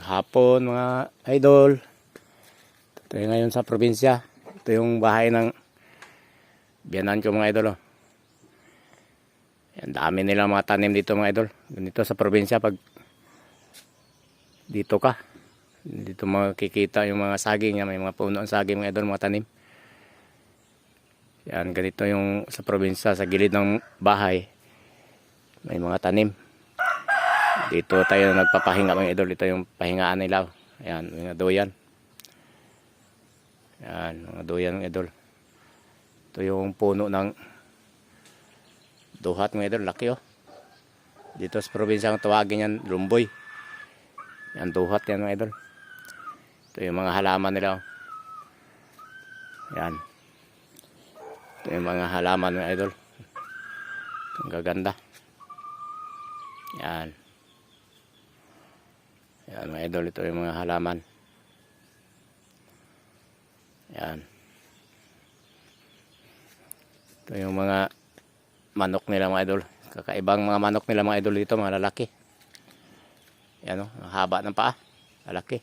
Hapon mga idol. Ito yung ngayon sa probinsya. Ito yung bahay ng biyanan ko mga idol. Yan, dami nila mga tanim dito mga idol. Ganito sa probinsya pag dito ka. Dito makikita yung mga saging. May mga puno ng saging mga idol, mga tanim. Yan, ganito yung sa probinsya, sa gilid ng bahay. May mga tanim. Dito tayo nagpapahinga mga idol. Ito yung pahingaan nila. Ayan, mga doyan. Ayan, mga doyan mga idol. Ito yung puno ng duhat mga idol. Laki oh. Dito sa probinsya ang tawagin yan, lumboy. Yan, duhat yan mga idol. Ito yung mga halaman nila oh. Ayan. Ito yung mga halaman mga idol. Ang gaganda. Yan. Yan mga idol, ito yung mga halaman. Yan. Ito yung mga manok nila mga idol. Kakaibang mga manok nila mga idol dito, mga lalaki. Yan o, ang haba ng paa. Lalaki.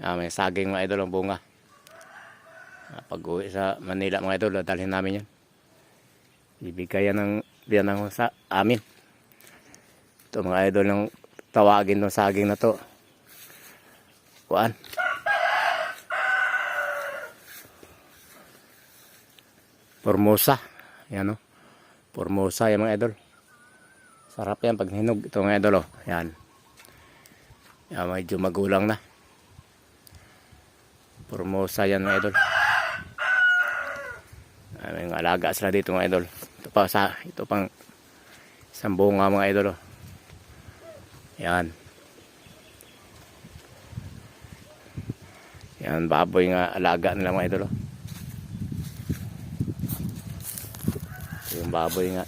Yan, may saging mga idol ang bunga. Pag uwi sa Manila mga idol, dalhin namin yan. Ibigay yan ng biyanang sa amin. Ito mga idol yung tawagin ng saging na to. Kuan. Formosa. Yan o. Formosa yan mga idol. Sarap yan pag hinog. Ito mga idol o. Yan. Yan, medyo magulang na. Formosa yan mga idol. May mga alaga sila dito mga idol. Ito pang isang bunga mga idol o. Yan. Yan, baboy nga alaga nila mga idol oh. Yung baboy nga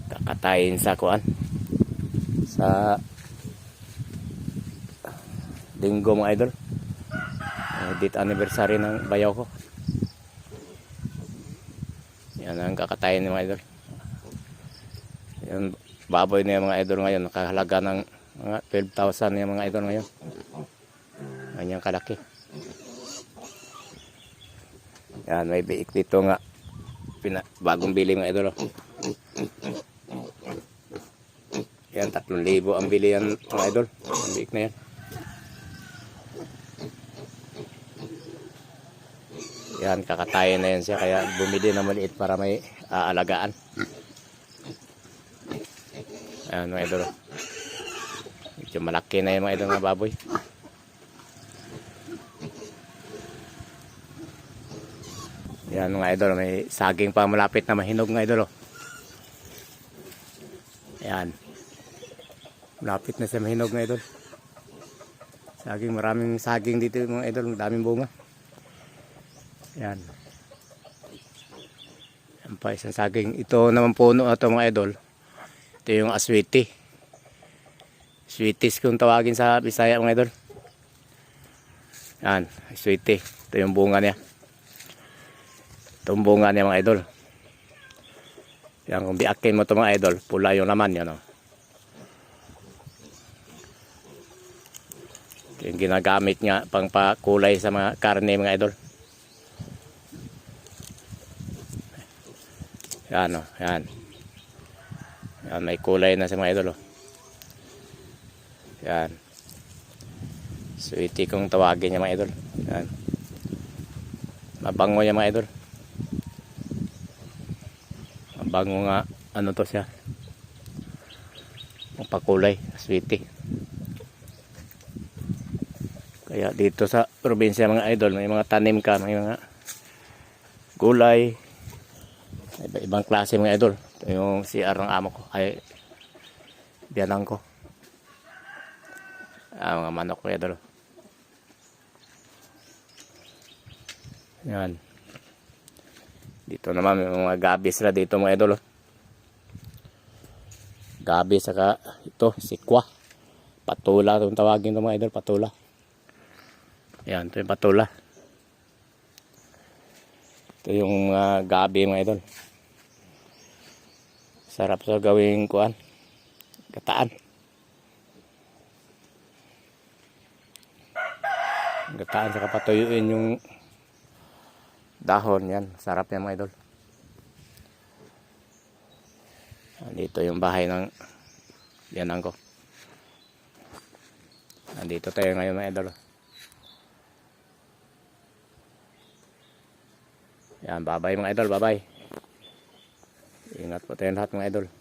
kakatayin sa kuan sa linggo mga idol. Date anniversary ng bayaw ko. Yan ang kakatayin ng mga idol. Yan, baboy na yung mga idol ngayon, nakahalaga ng mga 12,000 yung mga idol ngayon. Ganyan kalaki. Yan, may biik dito nga. Bagong bili mga idol. Yan, 3,000 ang bili yan mga idol. Ang biik na yan. Yan, kakatayin na yan siya. Kaya bumili na maliit para may aalagaan. Ayan mga idol. Medyo malaki na yung mga idol ng baboy. Ayan mga idol. May saging pa malapit na mahinog mga idol. Ayan. Malapit na siya mahinog mga idol. Saging, maraming saging dito mga idol. Daming bunga. Ayan. Ayan pa isang saging. Ito naman puno na ito mga idol. Ito yung aswiti. Sweeties kung tawagin sa Bisaya mga idol. Yan, aswiti. Ito yung bunga niya. Ito yung bunga niya mga idol. Yan, kung biakin mo ito mga idol, pula yung laman yan. Oh. Ito yung ginagamit niya pang pakulay sa mga karne mga idol. Yan o, yan. Yan, may kulay na sa mga idol. Oh. Yan. Sweetie kung tawagin niya mga idol. Yan. Mabango niya mga idol. Mabango nga. Ano to siya? Pakulay. Sweetie. Kaya dito sa probinsya mga idol, may mga tanim ka. May mga gulay. Iba-ibang klase mga idol. Ito yung CR ng amo ko. Ay, biyanang ko. Mga manok mga idol. Yan. Dito naman may mga gabi sila dito mga idol. Gabi saka ito, sikwa. Patula itong tawagin ito mga idol. Patula. Yan, ito yung patula. Ito yung gabi mga idol. Sarap sa gawing kuan. Gataan. Gataan sa kapatuyuin yung dahon. Yan, sarap yan mga idol. Dito yung bahay ng biyanan ko. Nandito tayo ngayon mga idol. Yan, bye-bye mga idol, bye-bye. Ingat po tayong lahat mga idol.